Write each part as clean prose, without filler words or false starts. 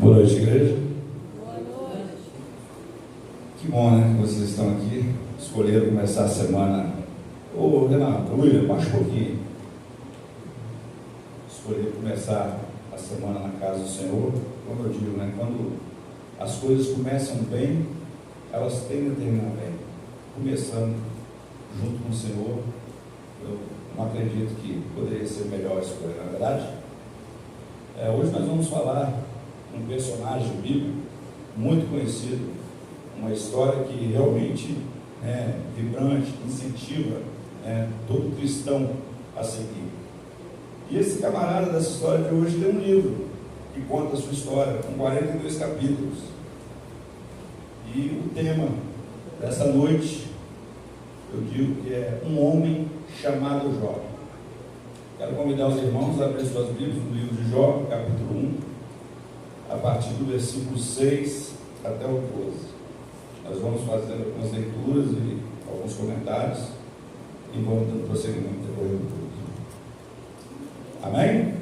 Boa noite, igreja. Boa noite. Que bom, né, que vocês estão aqui. Escolheram começar a semana. Ô, Renato, William, baixa um pouquinho. Escolheram começar a semana na casa do Senhor. Como eu digo, né, quando as coisas começam bem, elas tendem a terminar bem. Começando junto com o Senhor, eu não acredito que poderia ser melhor a escolha, na verdade. Hoje nós vamos falar de um personagem bíblico muito conhecido, uma história que realmente é vibrante, incentiva todo cristão a seguir. E esse camarada dessa história de hoje tem um livro que conta a sua história, com 42 capítulos. E o tema dessa noite, eu digo que é um homem chamado Jó. Quero convidar os irmãos a abrir suas Bíblias no livro de Jó, capítulo 1, a partir do versículo 6 até o 12. Nós vamos fazendo algumas leituras e alguns comentários e vamos dando prosseguimento depois do culto. Amém? Amém?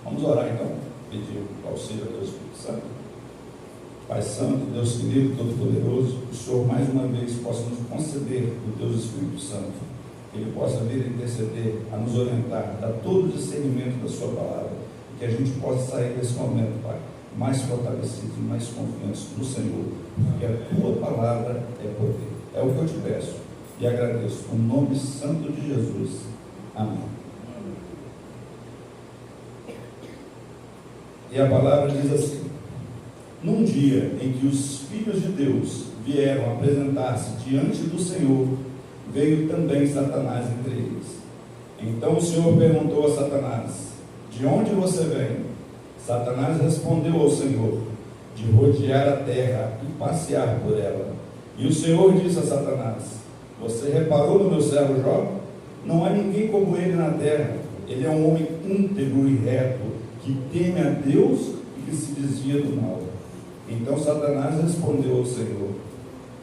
Vamos orar então, pedir o auxílio a Deus Espírito Santo. Pai Santo, Deus querido, Todo-Poderoso, que o Senhor mais uma vez possa nos conceder o Deus Espírito Santo, que Ele possa vir a interceder, a nos orientar, dar todo o discernimento da Sua palavra, que a gente possa sair desse momento, Pai, mais fortalecido e mais confiantes no Senhor, porque a Tua palavra é poder. É o que eu te peço e agradeço, no nome santo de Jesus. Amém. E a palavra diz assim: num dia em que os filhos de Deus vieram apresentar-se diante do Senhor, veio também Satanás entre eles. Então o Senhor perguntou a Satanás: de onde você vem? Satanás respondeu ao Senhor: de rodear a terra e passear por ela. E o Senhor disse a Satanás: você reparou no meu servo Jó? Não há ninguém como ele na terra. Ele é um homem íntegro e reto, que teme a Deus e que se desvia do mal. Então Satanás respondeu ao Senhor: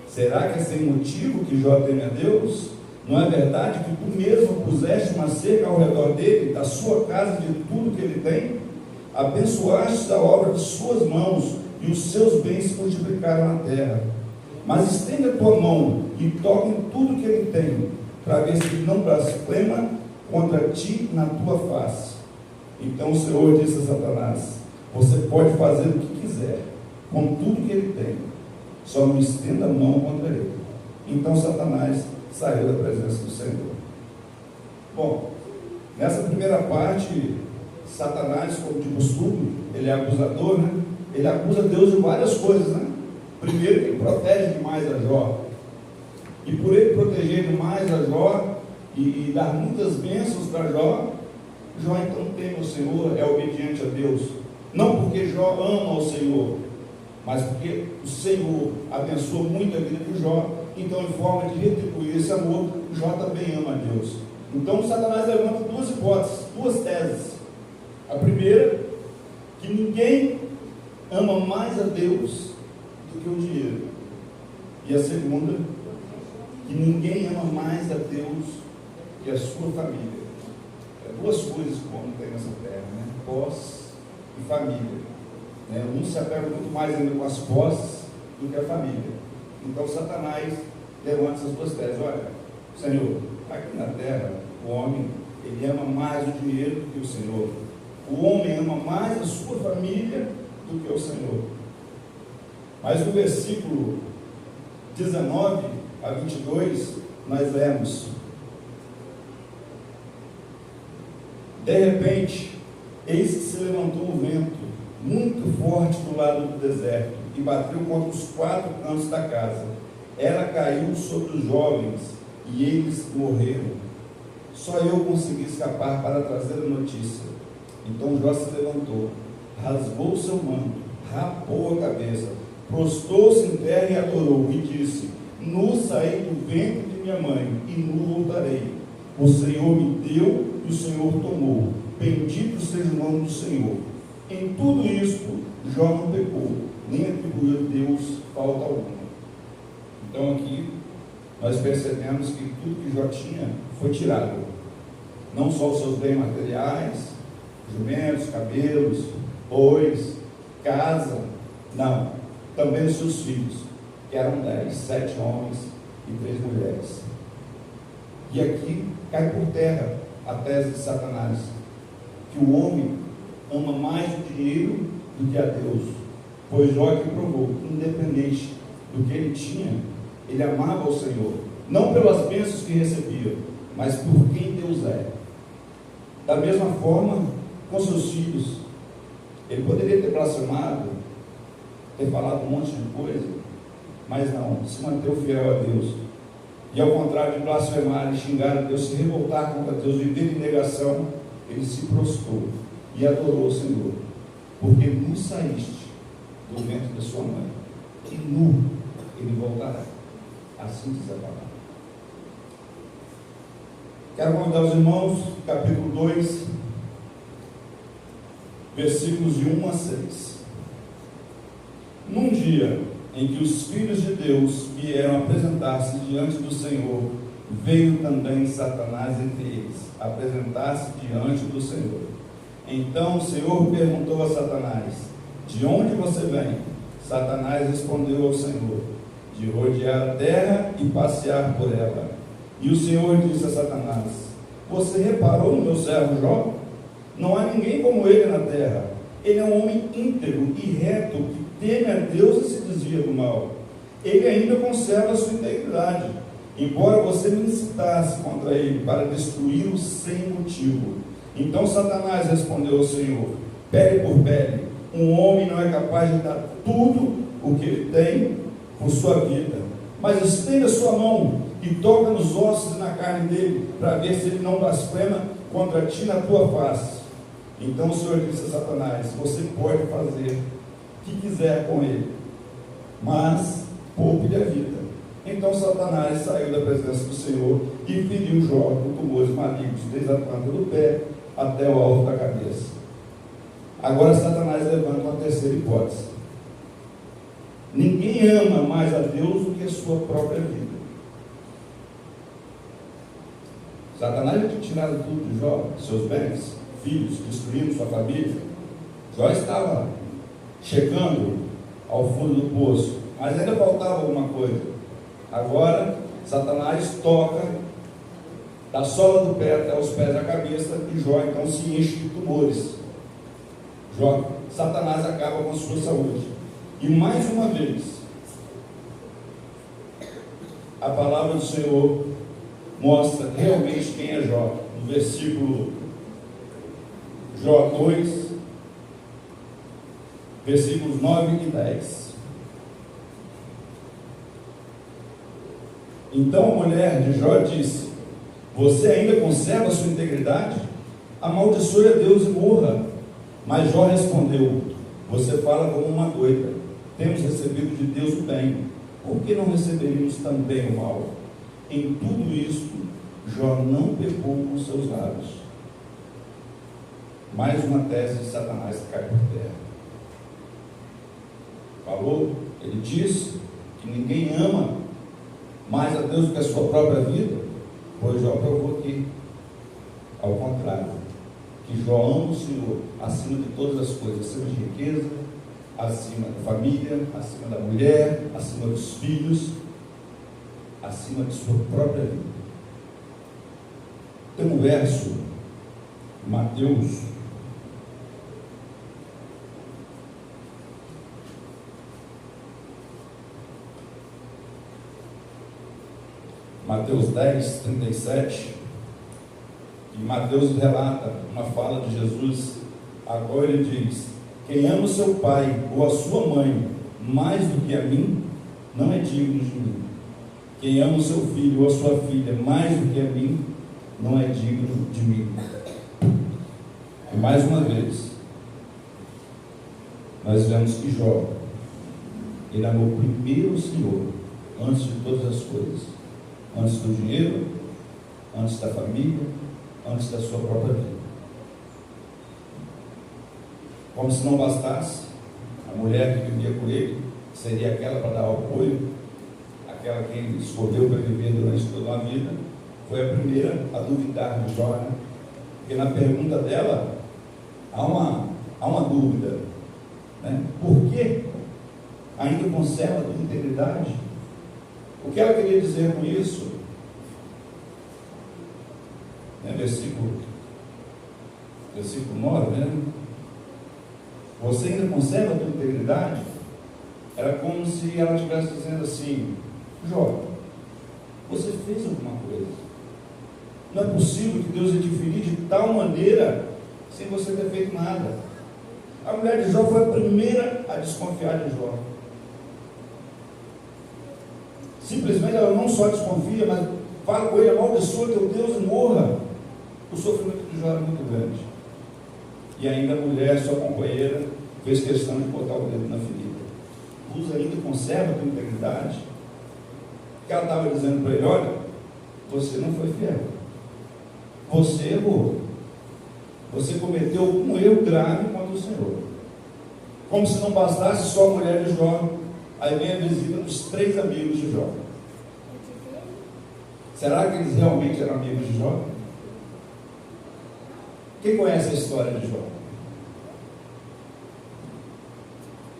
será que é sem motivo que Jó teme a Deus? Não é verdade que tu mesmo puseste uma cerca ao redor dele, da sua casa, de tudo que ele tem? Abençoaste a obra de suas mãos, e os seus bens se multiplicaram na terra. Mas estende a tua mão e toca em tudo que ele tem, para ver se não blasfema contra ti na tua face. Então o Senhor disse a Satanás: você pode fazer o que quiser com tudo que ele tem, só não estenda a mão contra ele. Então Satanás saiu da presença do Senhor. Bom, nessa primeira parte, Satanás, como de costume, ele é acusador, né? Ele acusa Deus de várias coisas, né? Primeiro, que ele protege demais a Jó, e por ele proteger demais a Jó e dar muitas bênçãos para Jó, Jó então teme o Senhor, é obediente a Deus, não porque Jó ama o Senhor, mas porque o Senhor abençoa muito a vida de Jó. Então, em forma de retribuir esse amor, Jó também ama a Deus. Então Satanás levanta duas hipóteses, duas teses. A primeira, que ninguém ama mais a Deus do que o dinheiro. E a segunda, que ninguém ama mais a Deus que a sua família. Duas coisas que o homem tem nessa terra, né? Posse e família. Um se apega muito mais ainda com as posses do que a família. Então Satanás levanta essas duas teses. Olha, Senhor, aqui na terra, o homem, ele ama mais o dinheiro do que o Senhor. O homem ama mais a sua família do que o Senhor. Mas no versículo 19 a 22, nós lemos: de repente, eis que se levantou um vento muito forte do lado do deserto e bateu contra os 4 cantos da casa. Ela caiu sobre os jovens e eles morreram. Só eu consegui escapar para trazer a notícia. Então Jó se levantou, rasgou seu manto, rapou a cabeça, prostrou-se em terra e adorou, e disse: nu saí do ventre de minha mãe, e nu voltarei. O Senhor me deu e o Senhor tomou. Bendito seja o nome do Senhor. Em tudo isto, Jó não pecou, nem atribuiu a Deus falta alguma. Então aqui, nós percebemos que tudo que Jó tinha foi tirado. Não só os seus bens materiais, jumentos, cabelos, bois, casa. Não, também os seus filhos, que eram 10, 7 homens e 3 mulheres. E aqui cai por terra a tese de Satanás, que o homem ama mais o dinheiro do que a Deus, pois Jó que provou, independente do que ele tinha, ele amava o Senhor, não pelas bênçãos que recebia, mas por quem Deus é. Da mesma forma, com seus filhos, ele poderia ter blasfemado, ter falado um monte de coisa, mas não, se manteve fiel a Deus. E ao contrário de blasfemar e xingar a Deus, se revoltar contra Deus, viver em negação, ele se prostrou e adorou o Senhor, porque nu saíste do ventre da sua mãe, e nu ele voltará. Assim diz a palavra. Quero convidar os irmãos, capítulo 2, versículos de 1 a 6. Num dia em que os filhos de Deus vieram apresentar-se diante do Senhor, veio também Satanás entre eles, apresentar-se diante do Senhor. Então o Senhor perguntou a Satanás: de onde você vem? Satanás respondeu ao Senhor: de rodear a terra e passear por ela. E o Senhor disse a Satanás: você reparou no meu servo Jó? Não há ninguém como ele na terra. Ele é um homem íntegro e reto, que teme a Deus e se desvia do mal. Ele ainda conserva a sua integridade, embora você me incitasse contra ele para destruí-lo sem motivo. Então Satanás respondeu ao Senhor: pele por pele, um homem não é capaz de dar tudo o que ele tem por sua vida. Mas estenda sua mão e toca nos ossos e na carne dele, para ver se ele não blasfema contra ti na tua face. Então o Senhor disse a Satanás: você pode fazer o que quiser com ele, mas poupe-lhe a vida. Então Satanás saiu da presença do Senhor e feriu Jó com tumores malignos, desde a planta do pé até o alto da cabeça. Agora Satanás levanta uma terceira hipótese. Ninguém ama mais a Deus do que a sua própria vida. Satanás tinha tirado tudo de Jó, seus bens, filhos, destruindo sua família. Jó estava chegando ao fundo do poço, mas ainda faltava alguma coisa. Agora Satanás toca da sola do pé até os pés da cabeça, e Jó então se enche de tumores. Satanás acaba com a sua saúde. E mais uma vez, a palavra do Senhor mostra realmente quem é Jó. No versículo Jó 2, versículos 9 e 10. Então a mulher de Jó disse: você ainda conserva a sua integridade? Amaldiçoe a Deus e morra. Mas Jó respondeu: você fala como uma doida. Temos recebido de Deus o bem, por que não receberíamos também o mal? Em tudo isto, Jó não pecou com seus lábios. Mais uma tese de Satanás que cai por terra. Falou, ele disse que ninguém ama mais a Deus do que a sua própria vida, pois Jó provou que, ao contrário, que Jó ama o Senhor acima de todas as coisas, acima de riqueza, acima da família, acima da mulher, acima dos filhos, acima de sua própria vida. Tem um verso, Mateus 10, 37, e Mateus relata uma fala de Jesus. Agora ele diz: quem ama o seu pai ou a sua mãe mais do que a mim, não é digno de mim. Quem ama o seu filho ou a sua filha mais do que a mim, não é digno de mim. E mais uma vez, nós vemos que Jó, ele amou primeiro o Senhor, antes de todas as coisas. Antes do dinheiro, antes da família, antes da sua própria vida. Como se não bastasse, a mulher que vivia com ele seria aquela para dar apoio, aquela que ele escolheu para viver durante toda a vida, foi a primeira a duvidar de Jó, né? Porque na pergunta dela há uma há uma dúvida, né? Por que ainda conserva a tua integridade? O que ela queria dizer com isso? Versículo 9, né? Você ainda conserva a tua integridade? Era como se ela estivesse dizendo assim: Jó, você fez alguma coisa. Não é possível que Deus ia te ferir de tal maneira sem você ter feito nada. A mulher de Jó foi a primeira a desconfiar de Jó. Simplesmente ela não só desconfia, mas fala com ele: amaldiçoa teu Deus e morra. O sofrimento de Jó era muito grande. E ainda a mulher, sua companheira, fez questão de botar o dedo na ferida. Usa ainda, conserva a tua integridade. Que ela estava dizendo para ele: olha, você não foi fiel, você errou, você cometeu um erro grave contra o Senhor. Como se não bastasse só a mulher de Jó, aí vem a visita dos 3 amigos de Jó. Será que eles realmente eram amigos de Jó? Quem conhece a história de Jó?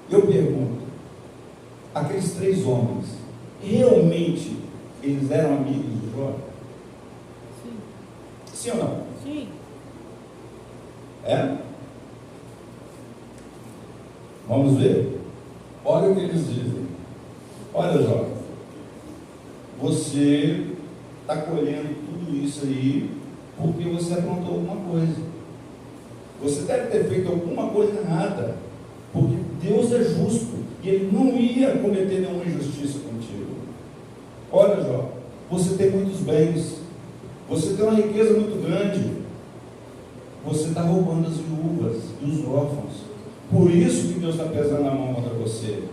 Eu pergunto, aqueles 3 homens, realmente eles eram amigos de Jó? Sim. Sim ou não? Sim. É? Vamos ver? Olha o que eles dizem. Olha, Jó, você está colhendo tudo isso aí porque você aprontou alguma coisa. Você deve ter feito alguma coisa errada, porque Deus é justo e Ele não ia cometer nenhuma injustiça contigo. Olha, Jó, você tem muitos bens, você tem uma riqueza muito grande, você está roubando as viúvas e os órfãos. Por isso que Deus está pesando a mão contra você.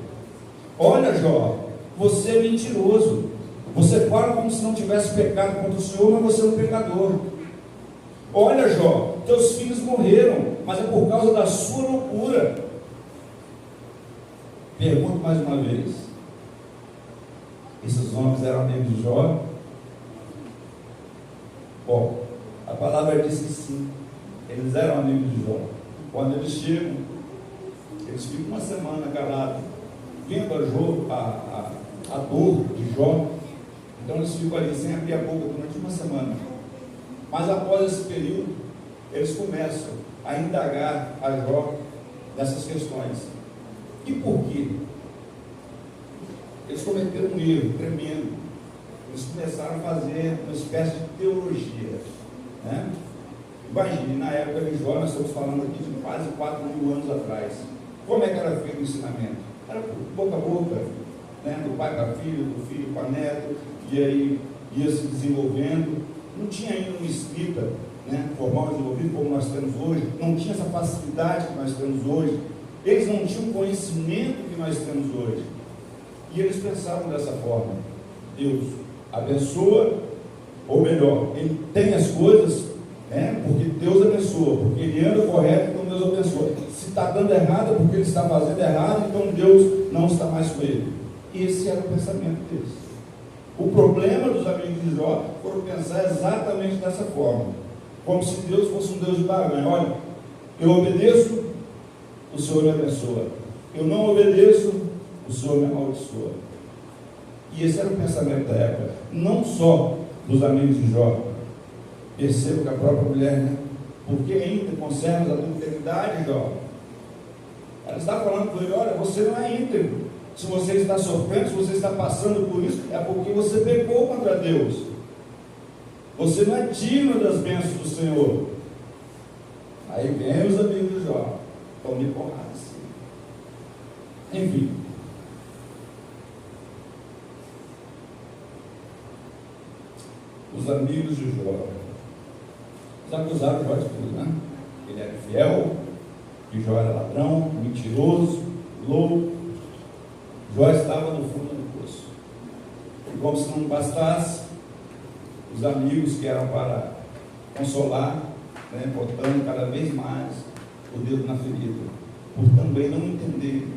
Olha, Jó, você é mentiroso. Você fala como se não tivesse pecado contra o Senhor, mas você é um pecador. Olha, Jó, teus filhos morreram, mas é por causa da sua loucura. Pergunto mais uma vez: esses homens eram amigos de Jó? Bom, a palavra diz que sim, eles eram amigos de Jó. Quando eles chegam, eles ficam uma semana calados, vendo a dor de Jó. Então eles ficam ali sem abrir a boca durante uma semana. Mas após esse período, eles começam a indagar a Jó nessas questões. E por quê? Eles cometeram um erro tremendo. Eles começaram a fazer uma espécie de teologia, né? Imagine, na época de Jó, nós estamos falando aqui de quase 4.000 anos atrás. Como é que era feito o ensinamento? Era boca a boca, né? Do pai para filho, do filho para neto, e aí ia se desenvolvendo. Não tinha ainda uma escrita, né, formal desenvolvida como nós temos hoje, não tinha essa facilidade que nós temos hoje, eles não tinham o conhecimento que nós temos hoje, e eles pensavam dessa forma: Deus abençoa, ou melhor, Ele tem as coisas, né, porque Deus abençoa, porque Ele anda correto, então Deus abençoa. Se está dando errado, é porque Ele está fazendo errado, então Deus não está mais com ele. Esse era o pensamento deles. O problema dos amigos de Jó foram pensar exatamente dessa forma, como se Deus fosse um Deus de barganha. Olha, eu obedeço, o Senhor me abençoa. Eu não obedeço, o Senhor me amaldiçoa. E esse era o pensamento da época, não só dos amigos de Jó. Perceba que a própria mulher, né? Porque ainda conservas a tua integridade, Jó? Ela está falando com ele: olha, você não é íntegro. Se você está sofrendo, se você está passando por isso, é porque você pecou contra Deus. Você não é digno das bênçãos do Senhor. Aí vem os amigos de Jó, estão de porrada. Enfim. Os amigos de Jó, eles acusaram Jó de tudo, né? Ele era infiel, que Jó era ladrão, mentiroso, louco. Jó estava no fundo do poço. E como se não bastasse, os amigos que eram para consolar, né, botando cada vez mais o dedo na ferida, por também não entender,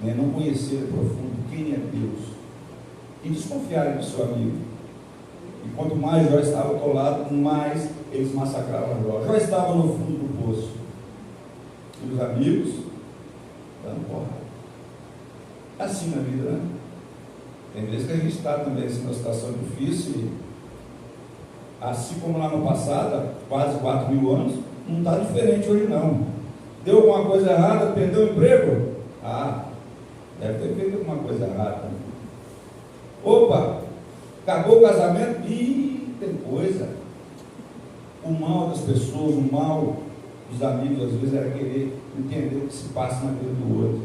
né, não conhecer profundo quem é Deus, e desconfiarem do seu amigo. E quanto mais Jó estava atolado, mais eles massacravam Jó. Jó estava no fundo do poço. E os amigos dando porrada. Assim na vida, né? Tem vezes que a gente está também em uma situação difícil e, assim como lá no passado, há quase 4.000 anos, não está diferente hoje não. Deu alguma coisa errada, perdeu o emprego? Ah, deve ter feito alguma coisa errada. Opa, acabou o casamento? Ih, tem coisa. O mal das pessoas, o mal dos amigos, às vezes, era querer entender o que se passa na vida do outro,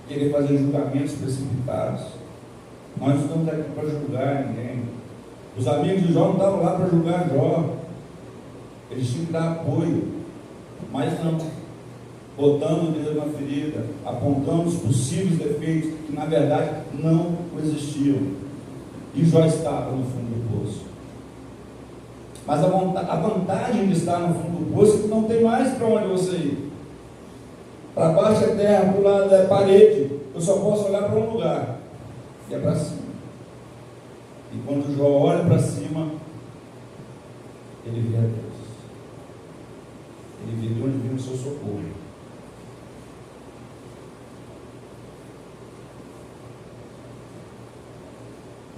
querer fazer julgamentos precipitados. Nós não estamos aqui para julgar ninguém. Os amigos de Jó não estavam lá para julgar Jó, eles tinham que dar apoio, mas não, botando o dedo na ferida, apontando os possíveis defeitos que na verdade não existiam. E Jó estava no fundo do poço. Mas a vantagem de estar no fundo do poço é que não tem mais para onde você ir. Para baixo é terra, para o lado é parede. Eu só posso olhar para um lugar, e é para cima. E quando Jó olha para cima, ele vê a Deus. Ele vê de onde vem o seu socorro.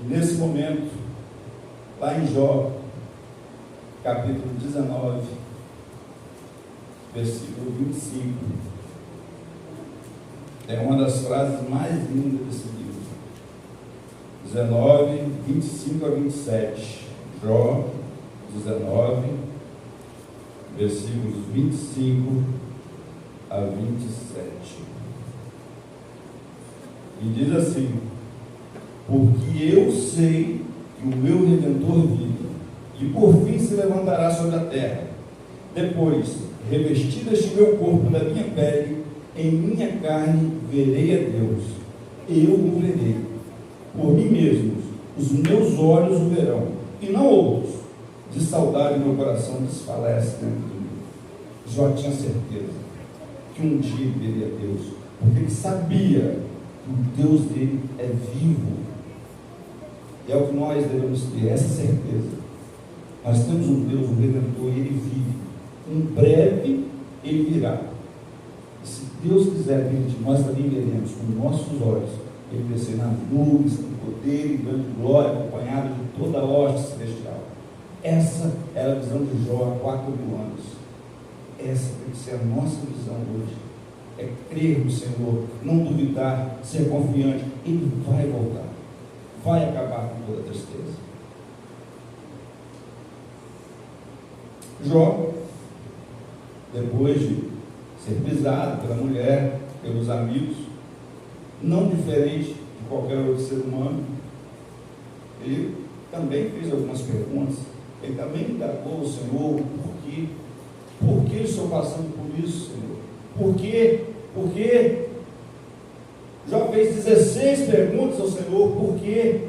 E nesse momento, lá em Jó, capítulo 19, versículo 25, é uma das frases mais lindas desse livro. 19, 25 a 27. Jó 19, versículos 25 a 27. E diz assim: porque eu sei que o meu Redentor vive, e por fim se levantará sobre a terra. Depois, revestido este meu corpo da minha pele, em minha carne verei a Deus. Eu o verei. Por mim mesmo, os meus olhos o verão, e não outros. De saudade meu coração desfalece dentro de mim. Jó tinha certeza que um dia ele veria a Deus, porque ele sabia que o Deus dele é vivo. E é o que nós devemos ter, essa certeza. Nós temos um Deus, um Redentor, e ele vive. Em breve ele virá. E se Deus quiser vir, nós também veremos com nossos olhos ele descer nas nuvens, com poder e grande glória, acompanhado de toda a hoste celestial. Essa era a visão de Jó há 4.000 anos. Essa tem que ser a nossa visão hoje. É crer no Senhor, não duvidar, ser confiante. Ele vai voltar, vai acabar com toda a tristeza. Jó, depois de ser pisado pela mulher, pelos amigos, não diferente de qualquer outro ser humano, ele também fez algumas perguntas. Ele também indagou o Senhor: por que estou passando por isso, Senhor? Por quê? Por quê? Jó fez 16 perguntas ao Senhor: por quê?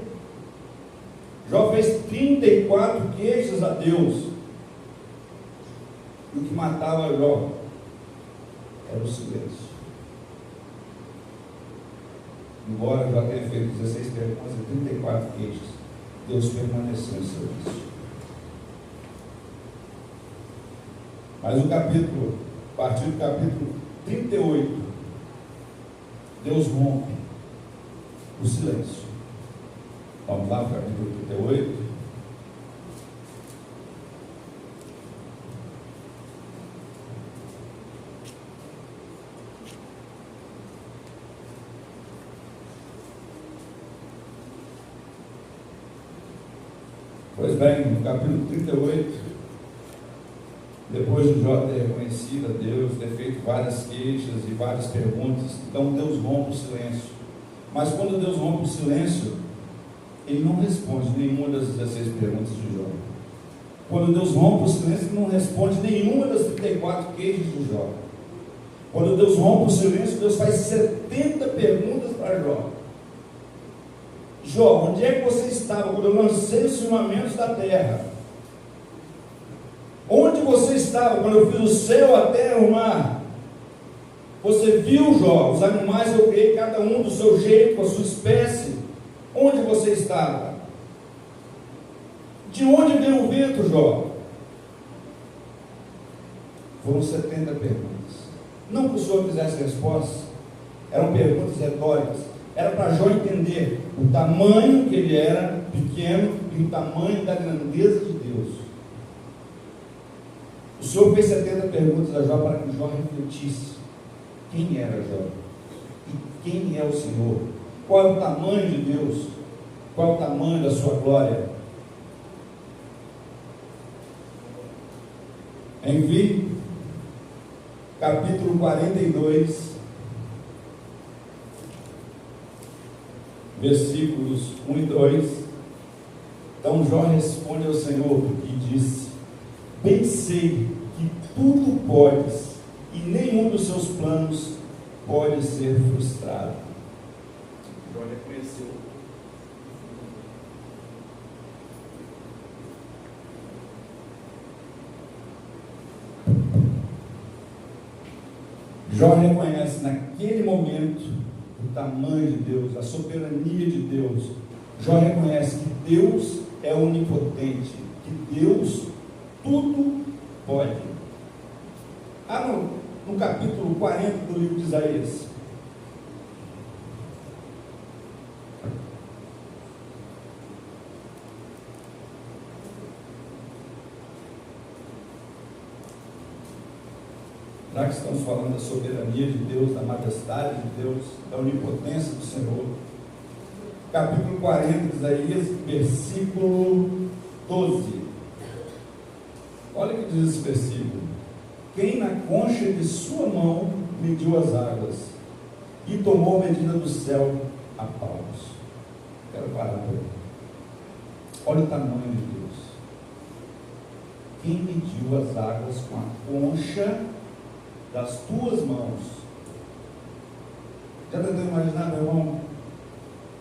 Jó fez 34 queixas a Deus. E o que matava Jó era o silêncio. Embora Jó tenha feito 16 perguntas e 34 queixas, Deus permaneceu em silêncio. Mas o capítulo, a partir do capítulo 38, Deus rompe o silêncio. Vamos lá para o capítulo 38. Pois bem, no capítulo 38, depois de Jó ter reconhecido a Deus, ter feito várias queixas e várias perguntas, então Deus rompe o silêncio. Mas quando Deus rompe o silêncio, Ele não responde nenhuma das 16 perguntas de Jó. Quando Deus rompe o silêncio, Ele não responde nenhuma das 34 queixas de Jó. Quando Deus rompe o silêncio, Deus faz 70 perguntas para Jó. Jó, onde é que você estava quando eu lancei os firmamentos da terra? Onde você estava quando eu fiz o céu, a terra e o mar? Você viu, Jó, os animais eu criei, cada um do seu jeito, com a sua espécie. Onde você estava? De onde veio o vento, Jó? Foram 70 perguntas. Não que o Senhor fizesse respostas, eram perguntas retóricas, era para Jó entender o tamanho que ele era pequeno e o tamanho da grandeza de Deus. O Senhor fez 70 perguntas a Jó para que Jó refletisse quem era Jó e quem é o Senhor, qual é o tamanho de Deus, qual é o tamanho da sua glória. Enfim, capítulo 42, versículos 1 e 2. Então Jó responde ao Senhor e disse: bem sei que tudo podes e nenhum dos seus planos pode ser frustrado. Jó reconheceu. Jó reconhece naquele momento o tamanho de Deus, a soberania de Deus. Jó reconhece que Deus é onipotente, que Deus tudo pode. No capítulo 40 do livro de Isaías, já que estamos falando da soberania de Deus, da majestade de Deus, da onipotência do Senhor, capítulo 40 de Isaías, versículo 12. Olha o que diz esse versículo: quem na concha de sua mão mediu as águas e tomou a medida do céu a palmos. Quero parar por aí. Olha o tamanho de Deus. Quem mediu as águas com a concha das tuas mãos? Já tentou imaginar, meu irmão,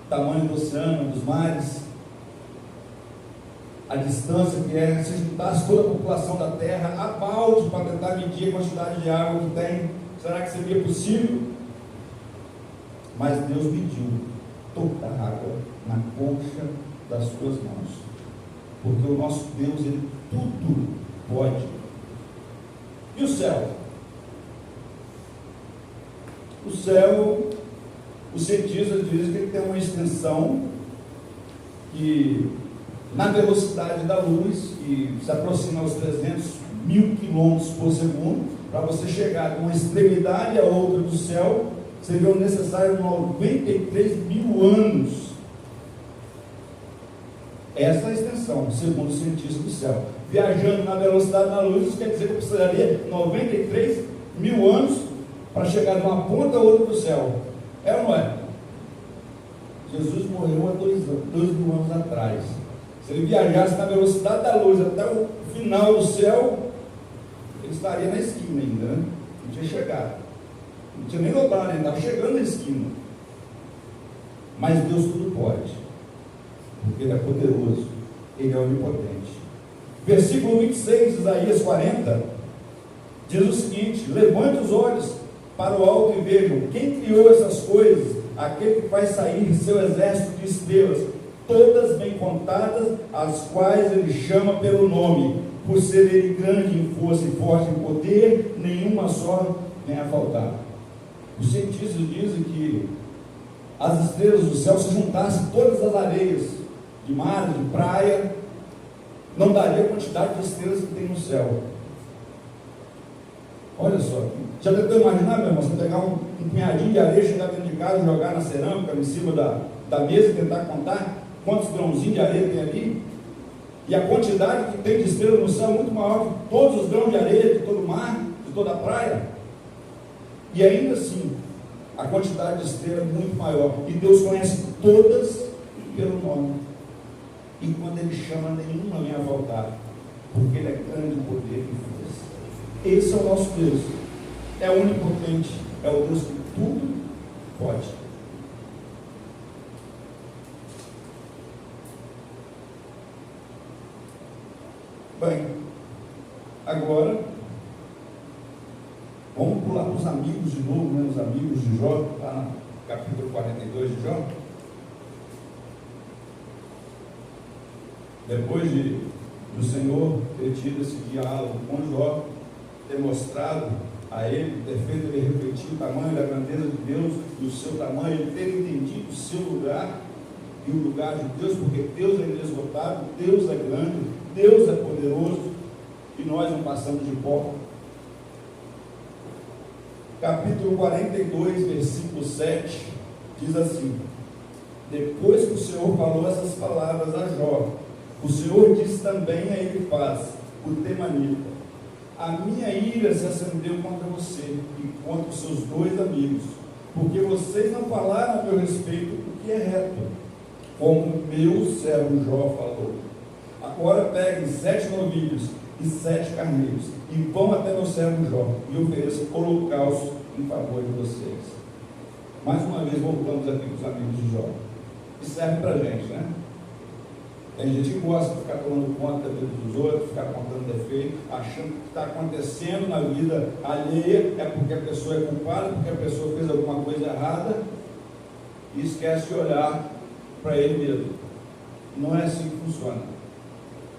o tamanho do oceano, dos mares, a distância que é, se juntasse toda a população da terra a balde para tentar medir a quantidade de água que tem, será que seria possível? Mas Deus mediu toda a água na concha das suas mãos, porque o nosso Deus, Ele tudo pode. E o céu? O céu, os cientistas dizem que ele tem uma extensão que, na velocidade da luz, que se aproxima aos 300 mil quilômetros por segundo, para você chegar de uma extremidade a outra do céu, seriam necessários 93 mil anos. Essa é a extensão, segundo os cientistas do céu. Viajando na velocidade da luz, isso quer dizer que eu precisaria 93 mil anos para chegar de uma ponta a outra do céu. É ou não é? Jesus morreu há 2.000 anos atrás. Se ele viajasse na velocidade da luz até o final do céu, ele estaria na esquina ainda, né? Não tinha chegado. Não tinha nem dobrado, ele estava chegando na esquina. Mas Deus tudo pode, porque Ele é poderoso, Ele é onipotente. Versículo 26, Isaías 40, diz o seguinte: levante os olhos para o alto e vejam quem criou essas coisas, aquele que faz sair seu exército de estrelas, todas bem contadas, as quais Ele chama pelo nome, por ser Ele grande em força e forte em poder, nenhuma só vem a faltar. Os cientistas dizem que as estrelas do céu, se juntassem todas as areias de mar, de praia, não daria a quantidade de estrelas que tem no céu. Olha só, já tentou imaginar, meu irmão, você pegar um punhadinho de areia, chegar dentro de casa, jogar na cerâmica, em cima da mesa, e tentar contar quantos grãozinhos de areia tem ali? E a quantidade que tem de estrelas no céu é muito maior que todos os grãos de areia de todo o mar, de toda a praia. E ainda assim, a quantidade de estrelas é muito maior. E Deus conhece todas pelo nome. E quando Ele chama, nenhuma vem a faltar, porque Ele é grande em poder e força. Esse é o nosso Deus. É onipotente, é o Deus que tudo pode. Bem, agora vamos pular para os amigos de novo, né? Os amigos de Jó, lá no capítulo 42 de Jó. Depois do Senhor ter tido esse diálogo com Jó, ter mostrado a ele ter feito ele refletir o tamanho da grandeza de Deus e o seu tamanho, ele ter entendido o seu lugar e o lugar de Deus, porque Deus é inesgotável, Deus é grande, Deus é poderoso e nós não passamos de pó. Capítulo 42, versículo 7 diz assim: depois que o Senhor falou essas palavras a Jó, o Senhor disse também a Elifaz, o temanita: a minha ira se acendeu contra você e contra os seus 2 amigos, porque vocês não falaram a meu respeito o que é reto, como meu servo Jó falou. Agora peguem 7 novilhos e 7 carneiros, e vão até meu servo Jó, e ofereçam holocausto em favor de vocês. Mais uma vez voltamos aqui com os amigos de Jó. Isso serve para a gente, né? Tem gente que gosta de ficar tomando conta da vida dos outros, ficar contando defeito, achando que o que está acontecendo na vida alheia é porque a pessoa é culpada, porque a pessoa fez alguma coisa errada, e esquece de olhar para ele mesmo. Não é assim que funciona.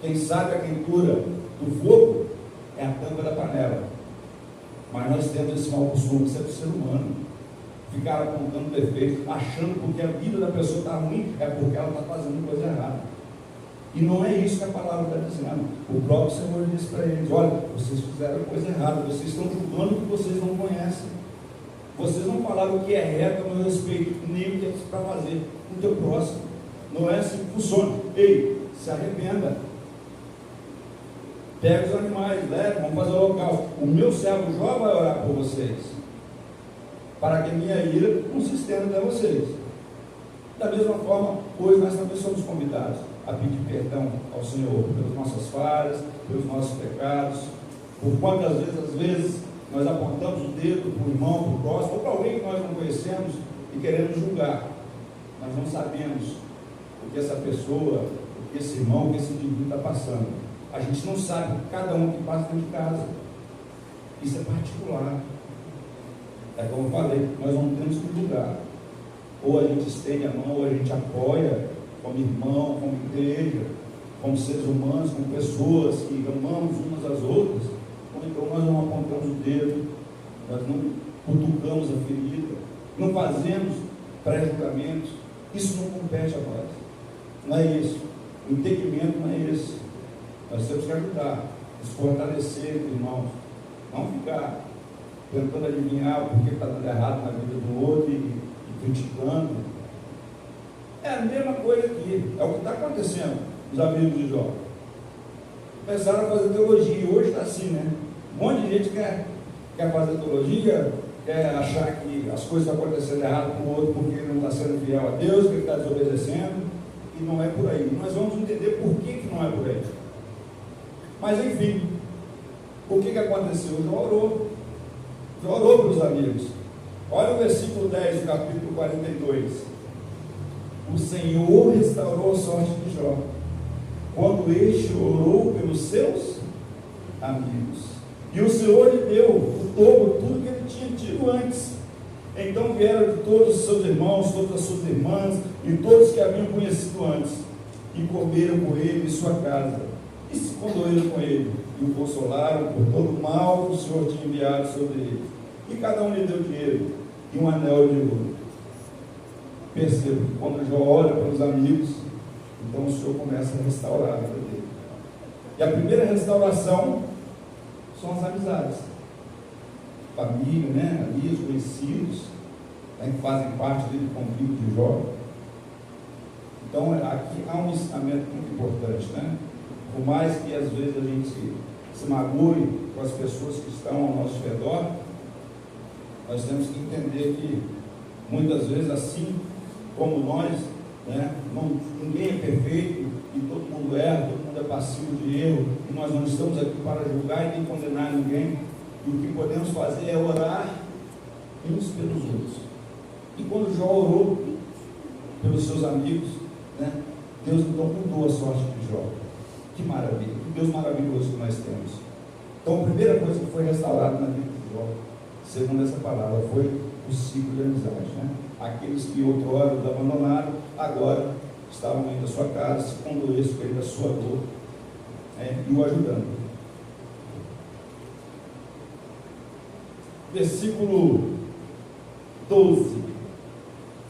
Quem sabe a quentura do fogo é a tampa da panela. Mas nós temos esse mau costume, isso é do ser humano. Ficar apontando defeito, achando que a vida da pessoa está ruim, é porque ela está fazendo coisa errada. E não é isso que a palavra está dizendo. O próprio Senhor disse para eles: olha, vocês fizeram coisa errada, vocês estão julgando o que vocês não conhecem. Vocês não falaram o que é reto a meu respeito, nem o que é para fazer com o teu próximo. Não é assim que funciona. Ei, se arrependa. Pega os animais, leva, vamos fazer o holocausto. O meu servo Jó vai orar por vocês, para que a minha ira não se estenda até vocês. Da mesma forma, hoje nós também somos convidados a pedir perdão ao Senhor pelas nossas falhas, pelos nossos pecados, por quantas vezes, às vezes, nós apontamos o dedo para o irmão, para o próximo, ou para alguém que nós não conhecemos e queremos julgar. Nós não sabemos o que essa pessoa, o que esse irmão, o que esse indivíduo está passando. A gente não sabe cada um que passa dentro de casa. Isso é particular. É como eu falei, nós não temos que julgar. Ou a gente estende a mão, ou a gente apoia, como irmão, como igreja, como seres humanos, como pessoas que amamos umas às outras, ou então nós não apontamos o dedo, nós não cutucamos a ferida, não fazemos pré-julgamentos. Isso não compete a nós. Não é isso. O entendimento não é esse. Nós temos que ajudar, nos fortalecer, irmãos. Não ficar tentando adivinhar o que está dando errado na vida do outro e criticando. É a mesma coisa aqui, é o que está acontecendo, os amigos de Jó. Começaram a fazer teologia, e hoje está assim, né? Um monte de gente quer fazer teologia, quer achar que as coisas estão acontecendo errado com o outro porque ele não está sendo fiel a Deus, que ele está desobedecendo, e não é por aí. Nós vamos entender por que não é por aí. Mas enfim, o que aconteceu? Jó orou. Jó orou para os amigos. Olha o versículo 10 do capítulo 42. O Senhor restaurou a sorte de Jó, quando este orou pelos seus amigos. E o Senhor lhe deu o dobro, tudo que ele tinha tido antes. Então vieram de todos os seus irmãos, todas as suas irmãs, e todos que haviam conhecido antes, e comeram com ele em sua casa, e se condoeram com ele, e o consolaram por todo o mal que o Senhor tinha enviado sobre ele. E cada um lhe deu dinheiro e um anel de ouro. Perceba que quando Jó ora pelos amigos, então o Senhor começa a restaurar a vida dele. E a primeira restauração são as amizades. Família, né? Ali, os conhecidos, né? Que fazem parte do convívio de Jó. Então, aqui há um ensinamento muito importante, né? Por mais que às vezes a gente se magoe com as pessoas que estão ao nosso redor, nós temos que entender que muitas vezes, assim como nós, né, ninguém é perfeito e todo mundo erra, todo mundo é passivo de erro, e nós não estamos aqui para julgar e nem condenar ninguém. E o que podemos fazer é orar uns pelos outros. E quando Jó orou pelos seus amigos, né, Deus então mudou a sorte de Jó. Que maravilha, que Deus maravilhoso que nós temos. Então a primeira coisa que foi restaurada na vida de Jó, segundo essa palavra, foi o ciclo de amizade, né? Aqueles que outrora os abandonaram, agora estavam indo à sua casa, se condoessem com ele da sua dor, né, e o ajudando. versículo 12.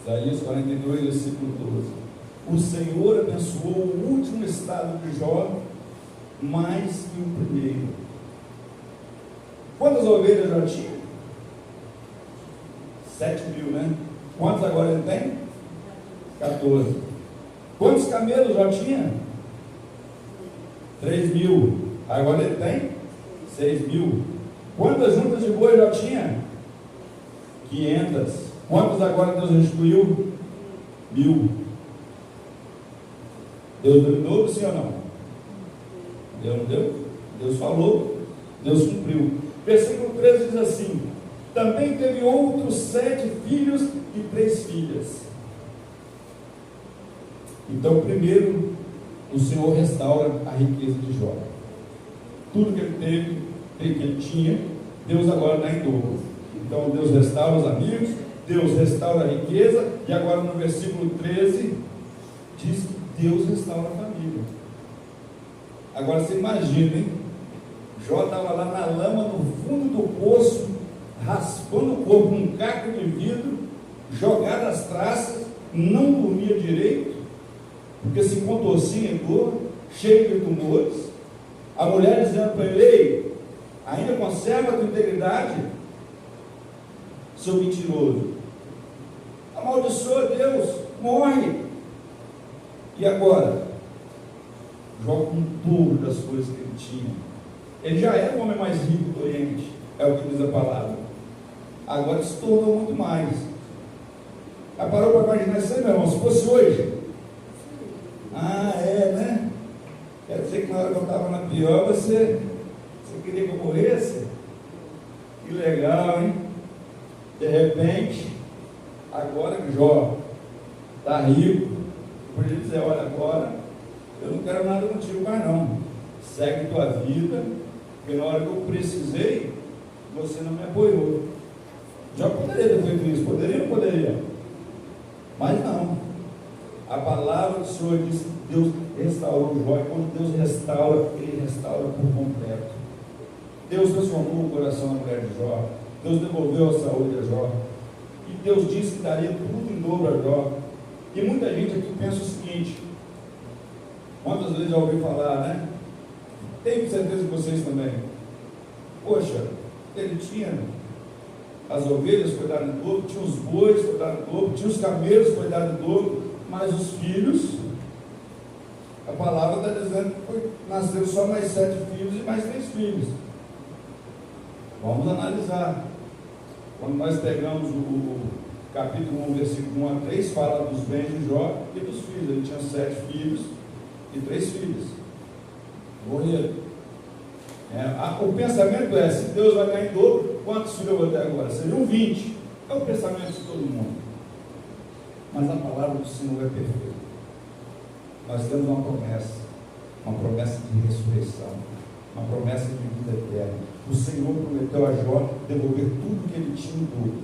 Isaías 42, versículo 12. O Senhor abençoou o último estado de Jó mais que o primeiro. Quantas ovelhas Jó tinha? 7.000, né? Quantos agora ele tem? 14. Quantos camelos Jó tinha? 3.000. Agora ele tem 6.000. Quantas juntas de boi Jó tinha? 500. Quantos agora Deus restituiu? 1.000. Deus deu de novo, sim ou não? Deus não deu? Deus falou, Deus cumpriu. Versículo 13 diz assim: também teve outros 7 filhos e 3 filhas. Então, primeiro, o Senhor restaura a riqueza de Jó. Tudo que ele teve, que ele tinha, Deus agora dá em dobro. Então, Deus restaura os amigos, Deus restaura a riqueza, e agora no versículo 13, diz que Deus restaura a família. Agora você imagina, hein? Jó estava lá na lama, no fundo do poço, raspando o corpo com um caco de vidro, jogado as traças, não dormia direito, porque se contorcia em dor, cheio de tumores. A mulher dizendo para ele: ei, ainda conserva a tua integridade, seu mentiroso. Amaldiçoa Deus, morre. E agora? Jó com o dobro das coisas que ele tinha. Ele já era o homem mais rico do Oriente, é o que diz a palavra. Agora se tornou muito mais. Já parou para imaginar isso aí, meu irmão? Se fosse hoje? Ah, é, né? Quer dizer que na hora que eu estava na pior, você queria que eu morresse? Que legal, hein? De repente, agora que Jó está rico, por ele dizer: olha, agora eu não quero nada contigo mais não, segue tua vida, porque na hora que eu precisei, você não me apoiou. Já poderia ter feito isso, poderia ou não poderia? Mas não. A palavra do Senhor diz que Deus restaurou Jó, e quando Deus restaura, Ele restaura por completo. Deus transformou o coração da mulher de Jó, Deus devolveu a saúde a Jó, e Deus disse que daria tudo em dobro a Jó. E muita gente aqui pensa o seguinte: quantas vezes já ouvi falar, né? Tenho certeza que vocês também. Poxa, ele tinha as ovelhas, foi dado em dobro, tinha os bois, foi dado em dobro, tinha os camelos, foi dado em dobro, mas os filhos, a palavra está dizendo que nasceram só mais 7 filhos e mais 3 filhos. Vamos analisar. Quando nós pegamos o capítulo 1, versículo 1 a 3, fala dos bens de Jó e dos filhos. Ele tinha 7 filhos e 3 filhos. Morreram. O pensamento é: se Deus vai dar em dobro, quantos filhos eu vou ter agora? Seriam 20. É o pensamento de todo mundo. Mas a palavra do Senhor é perfeita. Nós temos uma promessa de ressurreição, uma promessa de vida eterna. O Senhor prometeu a Jó devolver tudo que ele tinha em dobro.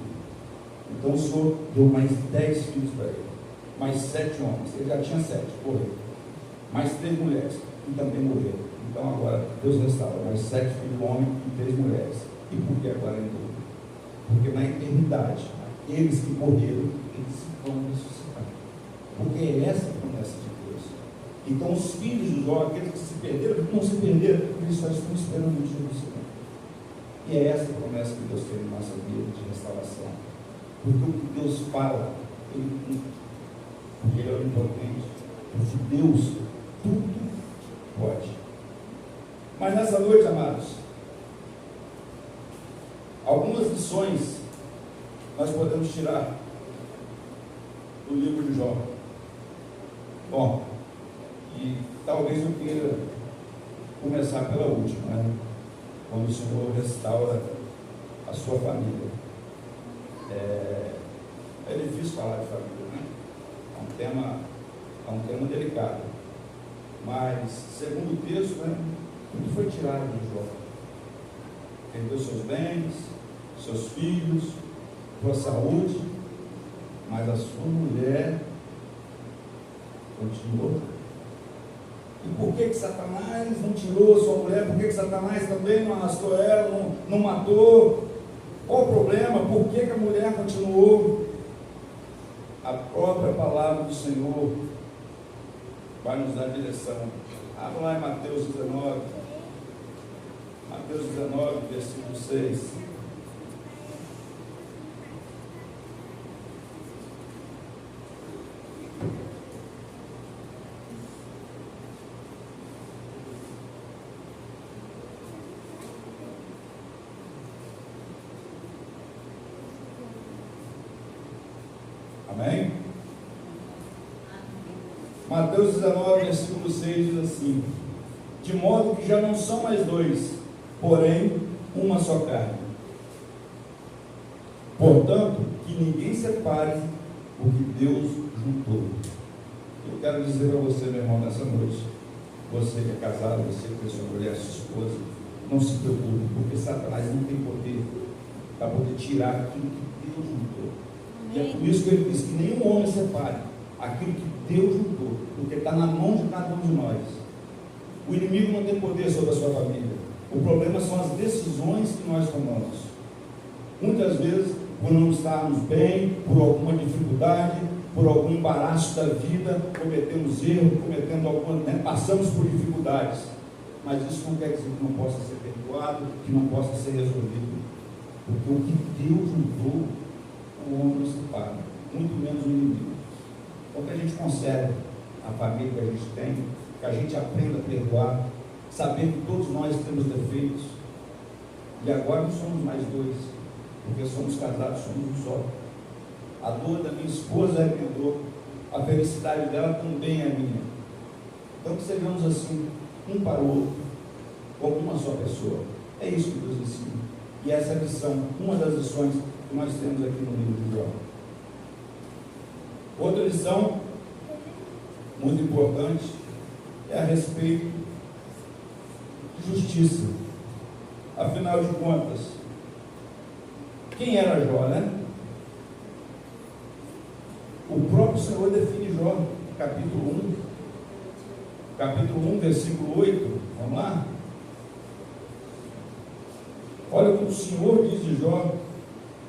Então o Senhor deu mais 10 filhos para ele, mais 7 homens. Ele já tinha 7, morreram. Mais 3 mulheres, que também morreram. Então agora Deus restaura mais 7 filhos homens e 3 mulheres. E por que agora em dobro? Porque na eternidade, eles que morreram, eles vão ressuscitar. Porque é essa a promessa de Deus. Então os filhos de Jó, aqueles que se perderam, não se perderam, eles só estão esperando o dia do Senhor. E é essa a promessa que Deus tem na nossa vida de restauração. Porque o que Deus fala, Ele cumpre. Porque Ele é onipotente. Porque Deus tudo pode. Mas nessa noite, amados, algumas lições nós podemos tirar do livro de Jó. Bom, e talvez eu queira começar pela última, né? Quando o Senhor restaura a sua família. É difícil falar de família, né? É um tema delicado. Mas, segundo o texto, né, tudo foi tirado de Jó. Perdeu seus bens, seus filhos, sua saúde, mas a sua mulher continuou. E por que Satanás não tirou a sua mulher? Por que Satanás também não arrastou ela, não matou? Qual o problema? Por que a mulher continuou? A própria palavra do Senhor vai nos dar direção. Abra lá em Mateus 19. Mateus 19, versículo 6. Amém? Mateus 19, versículo 6 diz assim: de modo que já não são mais dois, porém uma só carne. Portanto, que ninguém separe o que Deus juntou. Eu quero dizer para você, meu irmão, nessa noite, você que é casado, você que é sua mulher, sua esposa, não se preocupe, porque Satanás não tem poder para poder tirar aquilo que Deus juntou. E é por isso que ele diz que nenhum homem separe aquilo que Deus juntou, porque está na mão de cada um de nós. O inimigo não tem poder sobre a sua família. O problema são as decisões que nós tomamos. Muitas vezes, por não estarmos bem, por alguma dificuldade, por algum embaraço da vida, cometemos erros, passamos por dificuldades. Mas isso não quer dizer que não possa ser perdoado, que não possa ser resolvido. Porque o que Deus juntou, o homem não separa, muito menos o inimigo. Então que a gente conserve a família que a gente tem, que a gente aprenda a perdoar, saber que todos nós temos defeitos, e agora não somos mais dois, porque somos casados, somos um só. A dor da minha esposa é minha dor, a felicidade dela também é minha. Então que sejamos assim, um para o outro, como uma só pessoa. É isso que Deus ensina. E essa é a lição, uma das lições que nós temos aqui no livro de Jó. Outra lição muito importante é a respeito de justiça. Afinal de contas, quem era Jó, né? O próprio Senhor define Jó, capítulo 1, versículo 8. Vamos lá? Olha o que o Senhor diz de Jó.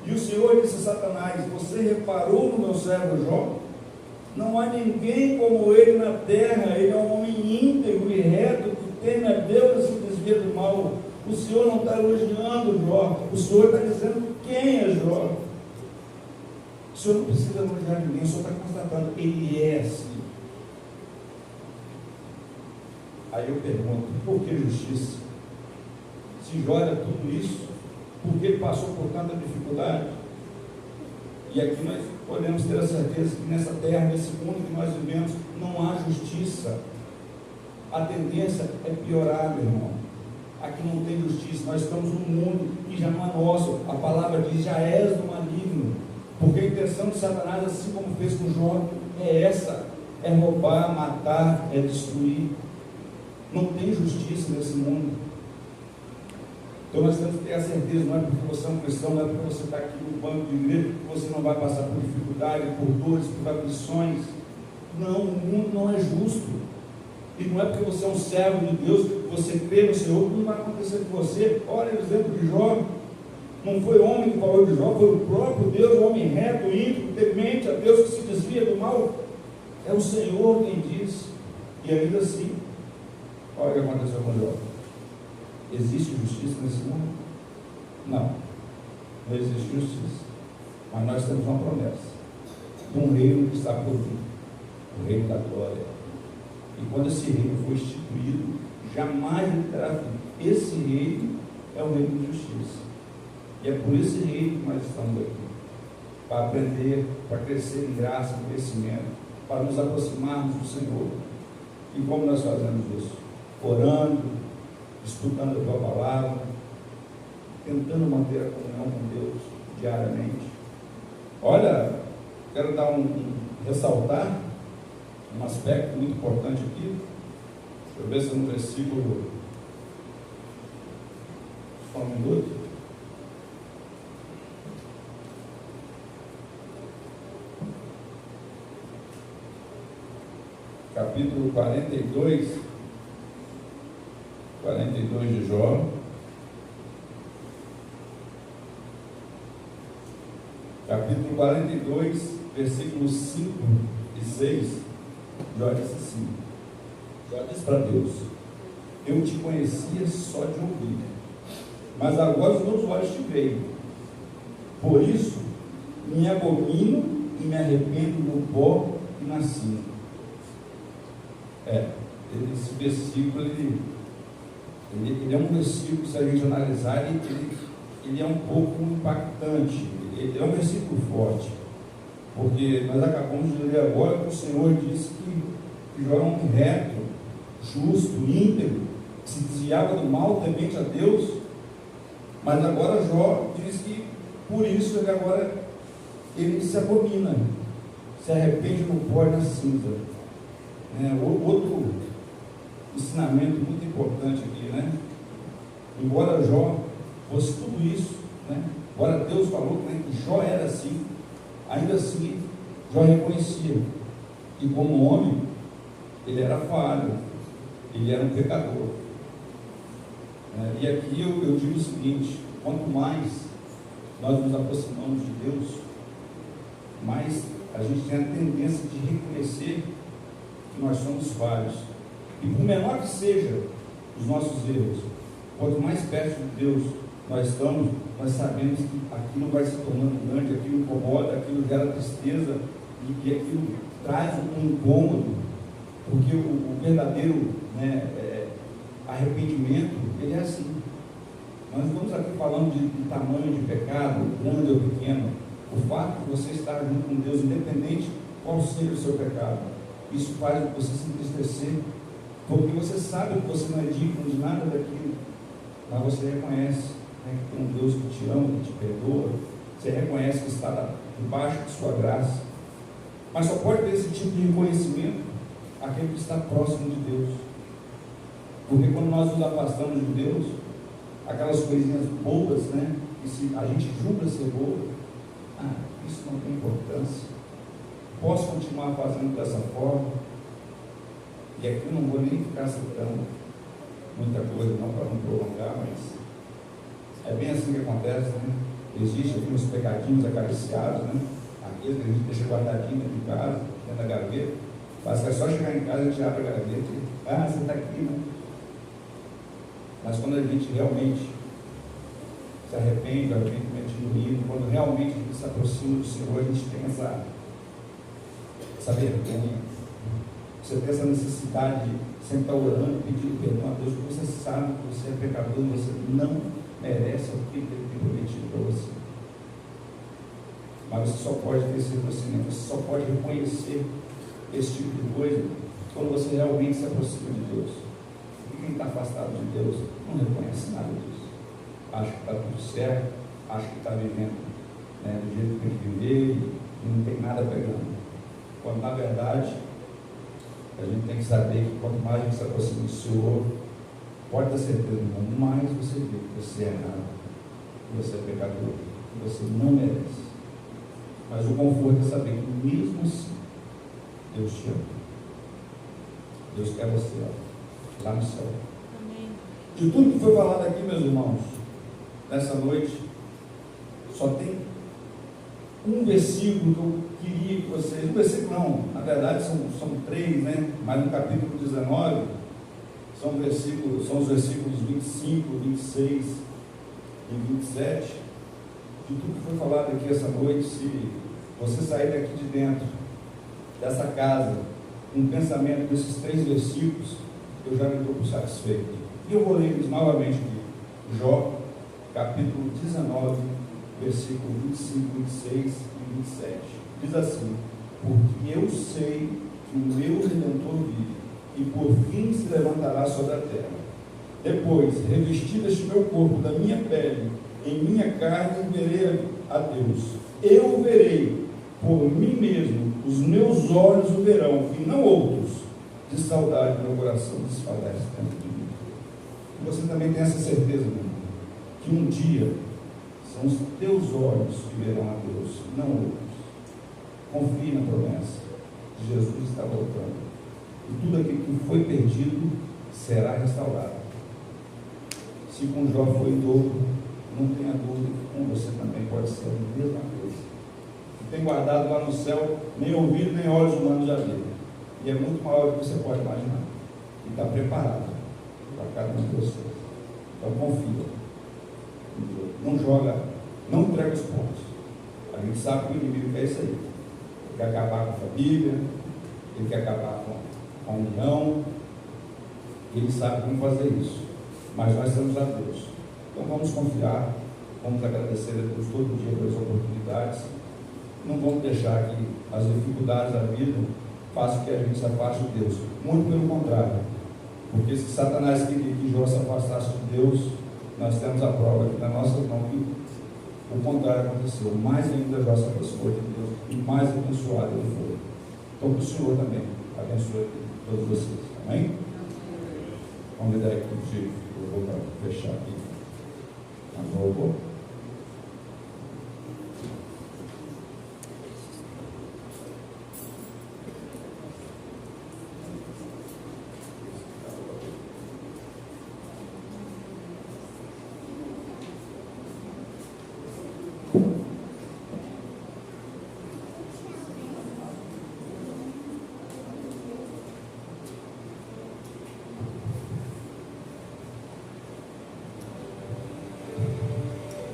E o Senhor disse a Satanás: você reparou no meu servo Jó? Não há ninguém como ele na terra. Ele é um homem íntegro e reto, que teme a Deus e se desvia do mal. O Senhor não está elogiando Jó, o Senhor está dizendo quem é Jó. O Senhor não precisa elogiar ninguém, o Senhor está constatando, ele é assim. Aí eu pergunto, por que justiça? Se Jó era tudo isso, por que ele passou por tanta dificuldade? E aqui nós podemos ter a certeza que nessa terra, nesse mundo que nós vivemos, não há justiça. A tendência é piorar, meu irmão. Aqui não tem justiça, nós estamos num mundo que já não é nosso. A palavra diz, já és do maligno. Porque a intenção de Satanás, assim como fez com Jó, é essa: é roubar, matar, é destruir. Não tem justiça nesse mundo. Então nós temos que ter a certeza, não é porque você é um cristão, não é porque você está aqui no banco de igreja, que você não vai passar por dificuldade, por dores, por aflições. Não, o mundo não é justo. E não é porque você é um servo de Deus, que você crê no Senhor, que não vai acontecer com você. Olha o exemplo de Jó. Não foi homem que falou de Jó, foi o próprio Deus, o homem reto, íntegro, temente a Deus, que se desvia do mal. É o Senhor quem diz. E ainda assim, olha o que aconteceu com Jó. Existe justiça nesse mundo? Não. Não existe justiça. Mas nós temos uma promessa de um reino que está por vir, o reino da glória. E quando esse reino for instituído, jamais ele terá fim. Esse reino é o reino de justiça. E é por esse reino que nós estamos aqui, para aprender, para crescer em graça, em conhecimento, para nos aproximarmos do Senhor. E como nós fazemos isso? Orando, estudando a tua palavra, tentando manter a comunhão com Deus diariamente. Olha, quero ressaltar um aspecto muito importante aqui. Deixa eu ver se é no versículo. Só um minuto. Capítulo 42 de Jó. capítulo 42, versículos 5 e 6, Jó disse assim, Jó disse para Deus, eu te conhecia só de ouvir, mas agora os meus olhos te veem, por isso me abomino e me arrependo no pó e na cinza. Esse versículo, ele é um versículo, se a gente analisar, ele é um pouco impactante, ele é um versículo forte, porque nós acabamos de ler agora que o Senhor disse que Jó era um homem reto, justo, íntegro, que se desviava do mal, temente a Deus, mas agora Jó diz que por isso ele se abomina, se arrepende no pó e na cinza. Outro ensinamento muito importante aqui, né? Embora Jó fosse tudo isso, né? Embora Deus falou que Jó era assim, ainda assim Jó reconhecia que como homem ele era falho, ele era um pecador. E aqui eu digo o seguinte, quanto mais nós nos aproximamos de Deus, mais a gente tem a tendência de reconhecer que nós somos falhos. E por menor que seja os nossos erros, quanto mais perto de Deus nós estamos, nós sabemos que aquilo vai se tornando grande, aquilo incomoda, aquilo gera tristeza, e aquilo traz um incômodo, porque o verdadeiro arrependimento, ele é assim. Nós estamos aqui falando de tamanho de pecado, grande ou pequeno. O fato de você estar junto com Deus, independente qual seja o seu pecado, isso faz você se entristecer, porque você sabe que você não é digno de nada daquilo, mas você reconhece que tem um Deus que te ama, que te perdoa, você reconhece que está debaixo de sua graça, mas só pode ter esse tipo de reconhecimento aquele que está próximo de Deus, porque quando nós nos afastamos de Deus, aquelas coisinhas bobas, que a gente julga ser boa, isso não tem importância, posso continuar fazendo dessa forma, e aqui eu não vou nem ficar citando muita coisa não para não prolongar, mas é bem assim que acontece, Existem aqui uns pecadinhos acariciados, aqueles que a gente deixa guardadinho dentro de casa, dentro da gaveta, parece que é só chegar em casa e a gente abre a gaveta e, você está aqui, Mas quando a gente realmente se arrepende, o arrependimento genuíno, quando realmente a gente se aproxima do Senhor, a gente tem essa vergonha, você tem essa necessidade de sempre estar orando, pedindo perdão a Deus, porque você sabe que você é pecador e você não merece o que Ele tem prometido para você. Mas você só pode ter esse reconhecimento, você só pode reconhecer esse tipo de coisa quando você realmente se aproxima de Deus. E quem está afastado de Deus não reconhece nada disso. Acha que está tudo certo, acha que está vivendo do jeito que tem que viver e não tem nada pegando. Quando na verdade a gente tem que saber que quanto mais a gente se aproxima do Senhor, pode ter certeza, irmão, mais você vê que você é errado, que você é pecador, que você não merece. Mas o conforto é saber que mesmo assim Deus te ama. Deus quer você lá no céu. Amém. De tudo que foi falado aqui, meus irmãos, nessa noite, só tem um versículo que eu queria que vocês, um versículo não, na verdade são três, mas no capítulo 19 são os versículos 25, 26 e 27. De tudo que foi falado aqui essa noite, se você sair daqui de dentro dessa casa com o pensamento desses três versículos, eu já me dou por satisfeito. E eu vou ler eles novamente aqui. Jó, capítulo 19, versículo 25, 26 e 27. Diz assim: porque eu sei que o meu Redentor vive, e por fim se levantará sobre a terra. Depois, revestido este meu corpo da minha pele, em minha carne verei a Deus. Eu o verei por mim mesmo, os meus olhos o verão, e não outros. De saudade, meu coração desfalece dentro de mim. E você também tem essa certeza, meu irmão, que um dia são os teus olhos que verão a Deus, não outros. Confie na promessa. Jesus está voltando. E tudo aquilo que foi perdido será restaurado. Se com Jó foi em dobro, não tenha dúvida que com você também pode ser a mesma coisa. tem guardado lá no céu, nem ouvido, nem olhos humanos já viram. E é muito maior do que você pode imaginar. E está preparado para cada um de vocês. Então confia. Não joga, não entrega os pontos. A gente sabe que o inimigo quer isso aí. Ele quer acabar com a família, ele quer acabar com a união. Ele sabe como fazer isso. Mas nós temos a Deus. Então vamos confiar, vamos agradecer a Deus todo dia pelas oportunidades. Não vamos deixar que as dificuldades da vida façam que a gente se afaste de Deus. Muito pelo contrário. Porque se Satanás queria que Jó se afastasse de Deus, nós temos a prova aqui na nossa mão que o contrário aconteceu. Mais ainda Jó se aproximou de Deus e mais abençoado ele foi. Então que o Senhor também abençoe todos vocês. Amém? Vamos ver daí que eu vou fechar aqui. Vou.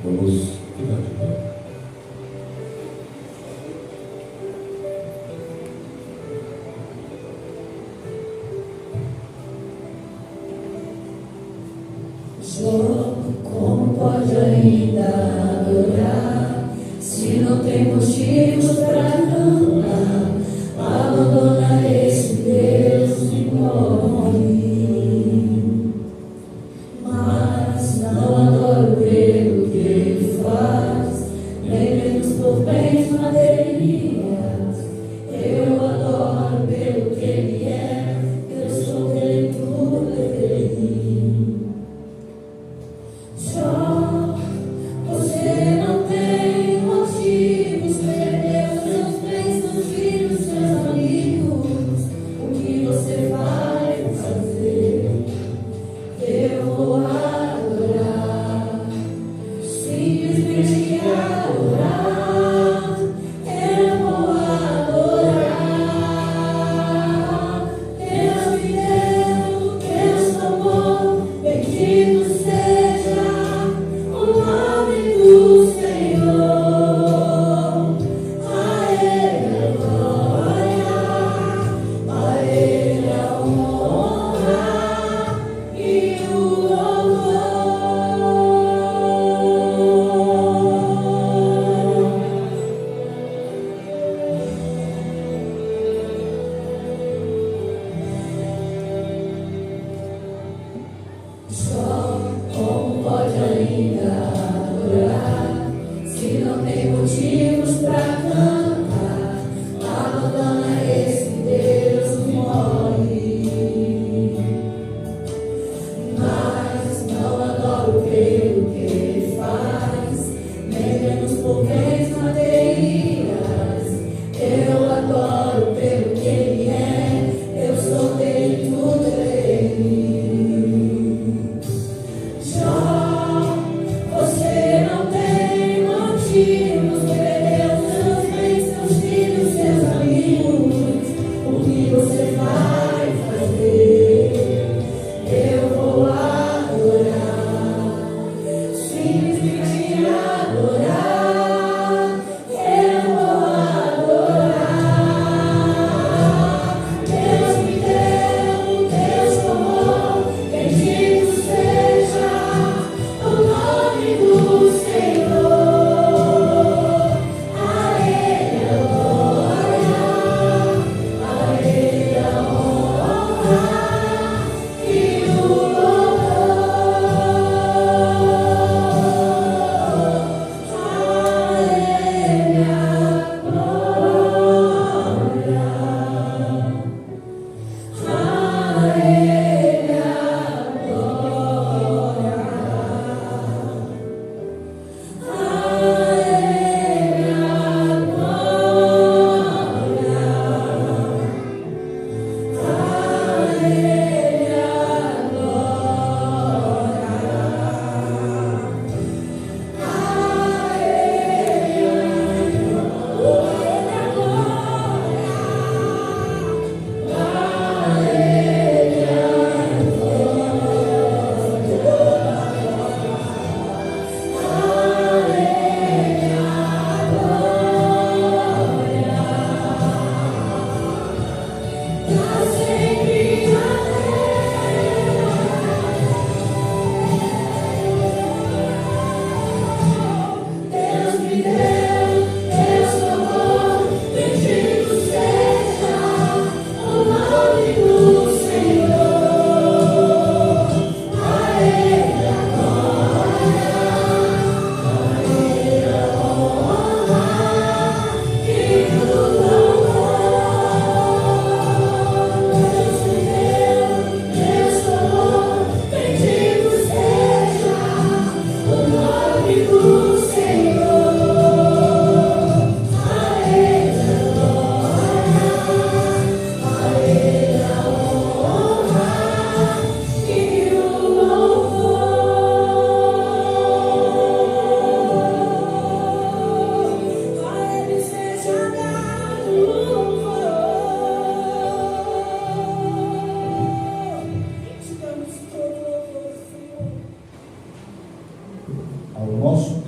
Vamos ficar de pé. Jó, como pode ainda adorar, se não tem motivos para cantar? Abandona esse Deus e morre. Mas não adoro pelo que ele faz, nem menos por bens materiais. Eu adoro pelo que ele é, eu sou dele, tudo é dele. Jó, você não tem motivos, perdeu seus bens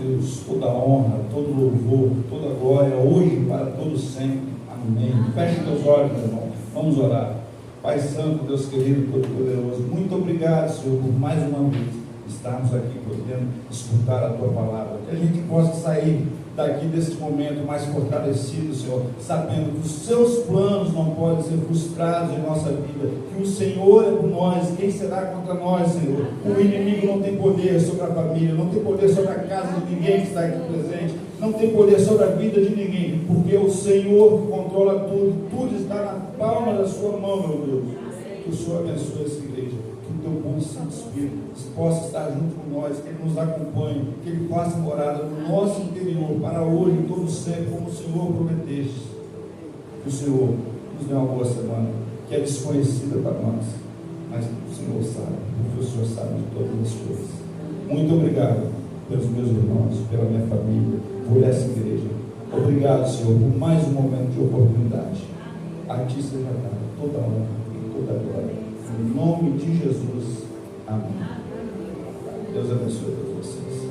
Deus, toda honra, todo louvor, toda glória, hoje para todo sempre. Amém. Feche teus olhos, meu irmão. Vamos orar. Pai Santo, Deus querido, todo-poderoso, muito obrigado, Senhor, por mais uma vez estarmos aqui podendo escutar a Tua palavra. Que a gente possa sair daqui desse momento mais fortalecido, Senhor, sabendo que os Seus planos não podem ser frustrados em nossa vida, que o Senhor é por nós, quem será contra nós, Senhor? O inimigo não tem poder sobre a família, não tem poder sobre a casa de ninguém que está aqui presente, não tem poder sobre a vida de ninguém, porque o Senhor controla tudo, tudo está na palma da Sua mão, meu Deus. Que o Senhor abençoe essa igreja, que o Teu bom Santo Espírito possa estar junto com nós, que Ele nos acompanhe, que Ele faça morada no nosso interior, para hoje e todo sempre, como o Senhor prometeste. Que o Senhor nos dê uma boa semana, que é desconhecida para nós, mas o Senhor sabe, porque o Senhor sabe de todas as coisas. Muito obrigado pelos meus irmãos, pela minha família, por essa igreja. Obrigado, Senhor, por mais um momento de oportunidade. A Ti seja dada toda a honra e toda a glória. Em nome de Jesus. Amém. Deus abençoe a todos vocês.